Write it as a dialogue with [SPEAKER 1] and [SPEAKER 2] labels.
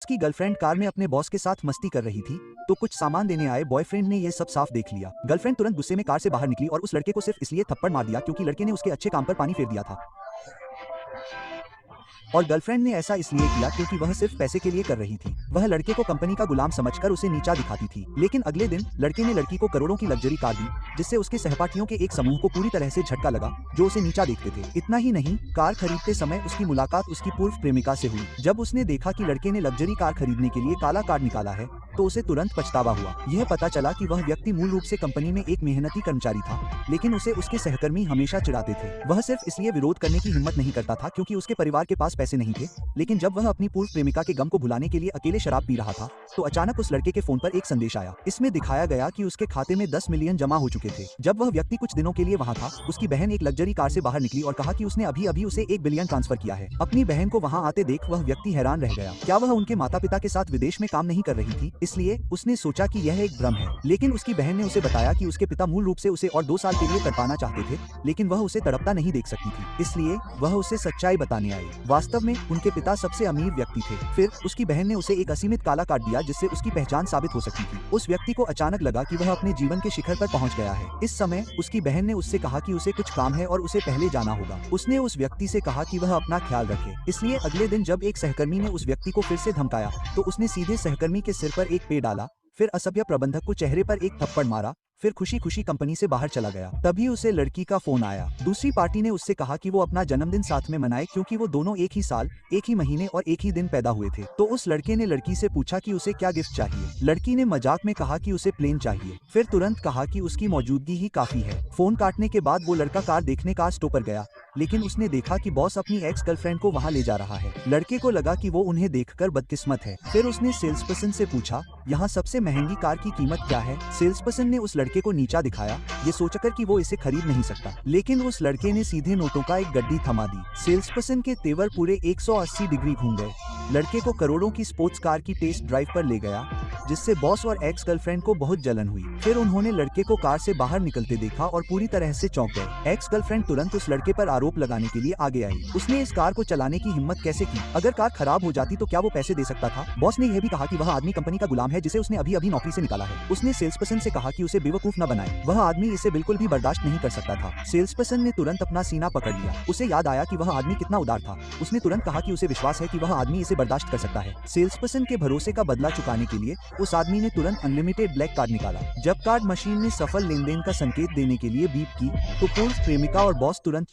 [SPEAKER 1] उसकी girlfriend car में अपने बॉस के साथ मस्ती कर रही थी तो कुछ सामान देने आए बॉयफ्रेंड ने यह सब साफ देख लिया। गर्लफ्रेंड तुरंत गुस्से में कार से बाहर निकली और उस लड़के को सिर्फ इसलिए थप्पड़ मार दिया क्योंकि लड़के ने उसके अच्छे काम पर पानी फेर दिया था। और गर्लफ्रेंड ने ऐसा इसलिए किया क्योंकि वह सिर्फ पैसे के लिए कर रही थी। वह लड़के को कंपनी का गुलाम समझकर उसे नीचा दिखाती थी। लेकिन अगले दिन लड़के ने लड़की को करोड़ों की लग्जरी कार दी जिससे उसके सहपाठियों के एक समूह को पूरी तरह से झटका लगा जो उसे नीचा देखते थे। इतना ही नहीं, कार खरीदते समय उसकी मुलाकात उसकी पूर्व प्रेमिका से हुई। जब उसने देखा कि लड़के ने लग्जरी कार खरीदने के लिए काला कार्ड निकाला है तो उसे तुरंत पछतावा हुआ। यह पता चला कि वह व्यक्ति मूल रूप से कंपनी में एक मेहनती कर्मचारी था, लेकिन उसे उसके सहकर्मी हमेशा चिढ़ाते थे। वह सिर्फ इसलिए विरोध करने की हिम्मत नहीं करता था क्योंकि उसके परिवार के पास पैसे नहीं थे। लेकिन जब वह अपनी पूर्व प्रेमिका के गम को भुलाने के लिए अकेले शराब पी रहा था तो अचानक उस लड़के के फोन पर एक संदेश आया। इसमें दिखाया गया कि उसके खाते में 10 मिलियन जमा हो चुके थे। जब वह व्यक्ति कुछ दिनों के लिए वहां था, उसकी बहन एक लग्जरी कार से बाहर निकली और कहा कि उसने अभी अभी उसे 1 बिलियन ट्रांसफर किया है। अपनी बहन को वहां आते देख वह व्यक्ति हैरान रह गया। क्या वह उनके माता पिता के साथ विदेश में काम नहीं कर रही थी? इसलिए उसने सोचा कि यह एक भ्रम है। लेकिन उसकी बहन ने उसे बताया कि उसके पिता मूल रूप से उसे और 2 साल के लिए तड़पाना चाहते थे, लेकिन वह उसे तड़पता नहीं देख सकती थी, इसलिए वह उसे सच्चाई बताने आई। वास्तव में उनके पिता सबसे अमीर व्यक्ति थे। फिर उसकी बहन ने उसे एक असीमित काला कार्ड दिया जिससे उसकी पहचान साबित हो सकती थी। उस व्यक्ति को अचानक लगा कि वह अपने जीवन के शिखर पर पहुंच गया है। इस समय उसकी बहन ने उससे कहा कि उसे कुछ काम है और उसे पहले जाना होगा। उसने उस व्यक्ति से कहा कि वह अपना ख्याल रखे। इसलिए अगले दिन जब एक सहकर्मी ने उस व्यक्ति को फिर से धमकाया तो उसने सीधे सहकर्मी के सिर पर एक पेड़ डाला, फिर असभ्य प्रबंधक को चेहरे पर एक थप्पड़ मारा, फिर खुशी खुशी कंपनी से बाहर चला गया। तभी उसे लड़की का फोन आया। दूसरी पार्टी ने उससे कहा कि वो अपना जन्मदिन साथ में मनाए क्योंकि वो दोनों एक ही साल, एक ही महीने और एक ही दिन पैदा हुए थे। तो उस लड़के ने लड़की से पूछा कि उसे क्या गिफ्ट चाहिए। लड़की ने मजाक में कहा कि उसे प्लेन चाहिए, फिर तुरंत कहा कि उसकी मौजूदगी ही काफी है। फोन काटने के बाद वो लड़का कार देखने कार स्टोर पर गया, लेकिन उसने देखा कि बॉस अपनी एक्स गर्लफ्रेंड को वहां ले जा रहा है। लड़के को लगा कि वो उन्हें देखकर बदकिस्मत है। फिर उसने सेल्स पर्सन से पूछा, यहाँ सबसे महंगी कार की कीमत क्या है? सेल्स पर्सन ने उस लड़के को नीचा दिखाया, ये सोचकर कि वो इसे खरीद नहीं सकता। लेकिन उस लड़के ने सीधे नोटों का एक गड्डी थमा दी। सेल्स पर्सन के तेवर पूरे 180 डिग्री घूम गए। लड़के को करोड़ों की स्पोर्ट्स कार की टेस्ट ड्राइव पर ले गया जिससे बॉस और एक्स गर्लफ्रेंड को बहुत जलन हुई। फिर उन्होंने लड़के को कार से बाहर निकलते देखा और पूरी तरह से चौंक गए। एक्स गर्लफ्रेंड तुरंत उस लड़के पर आरोप लगाने के लिए आगे आई। उसने इस कार को चलाने की हिम्मत कैसे की? अगर कार खराब हो जाती तो क्या वो पैसे दे सकता था? बॉस ने यह भी कहा कि वह आदमी कंपनी का गुलाम है जिसे उसने अभी अभी नौकरी से निकाला है। उसने सेल्स पर्सन से कहा कि उसे बेवकूफ न बनाए, वह आदमी इसे बिल्कुल भी बर्दाश्त नहीं कर सकता था। सेल्स पर्सन ने तुरंत अपना सीना पकड़ लिया। उसे याद आया कि वह आदमी कितना उदार था। उसने तुरंत कहा कि उसे विश्वास है कि वह आदमी इसे बर्दाश्त कर सकता है। सेल्स पर्सन के भरोसे का बदला चुकाने के लिए उस आदमी ने तुरंत अनलिमिटेड ब्लैक कार्ड निकाला। जब कार्ड मशीन ने सफल लेनदेन का संकेत देने के लिए बीप की तो पूर्व प्रेमिका और बॉस तुरंत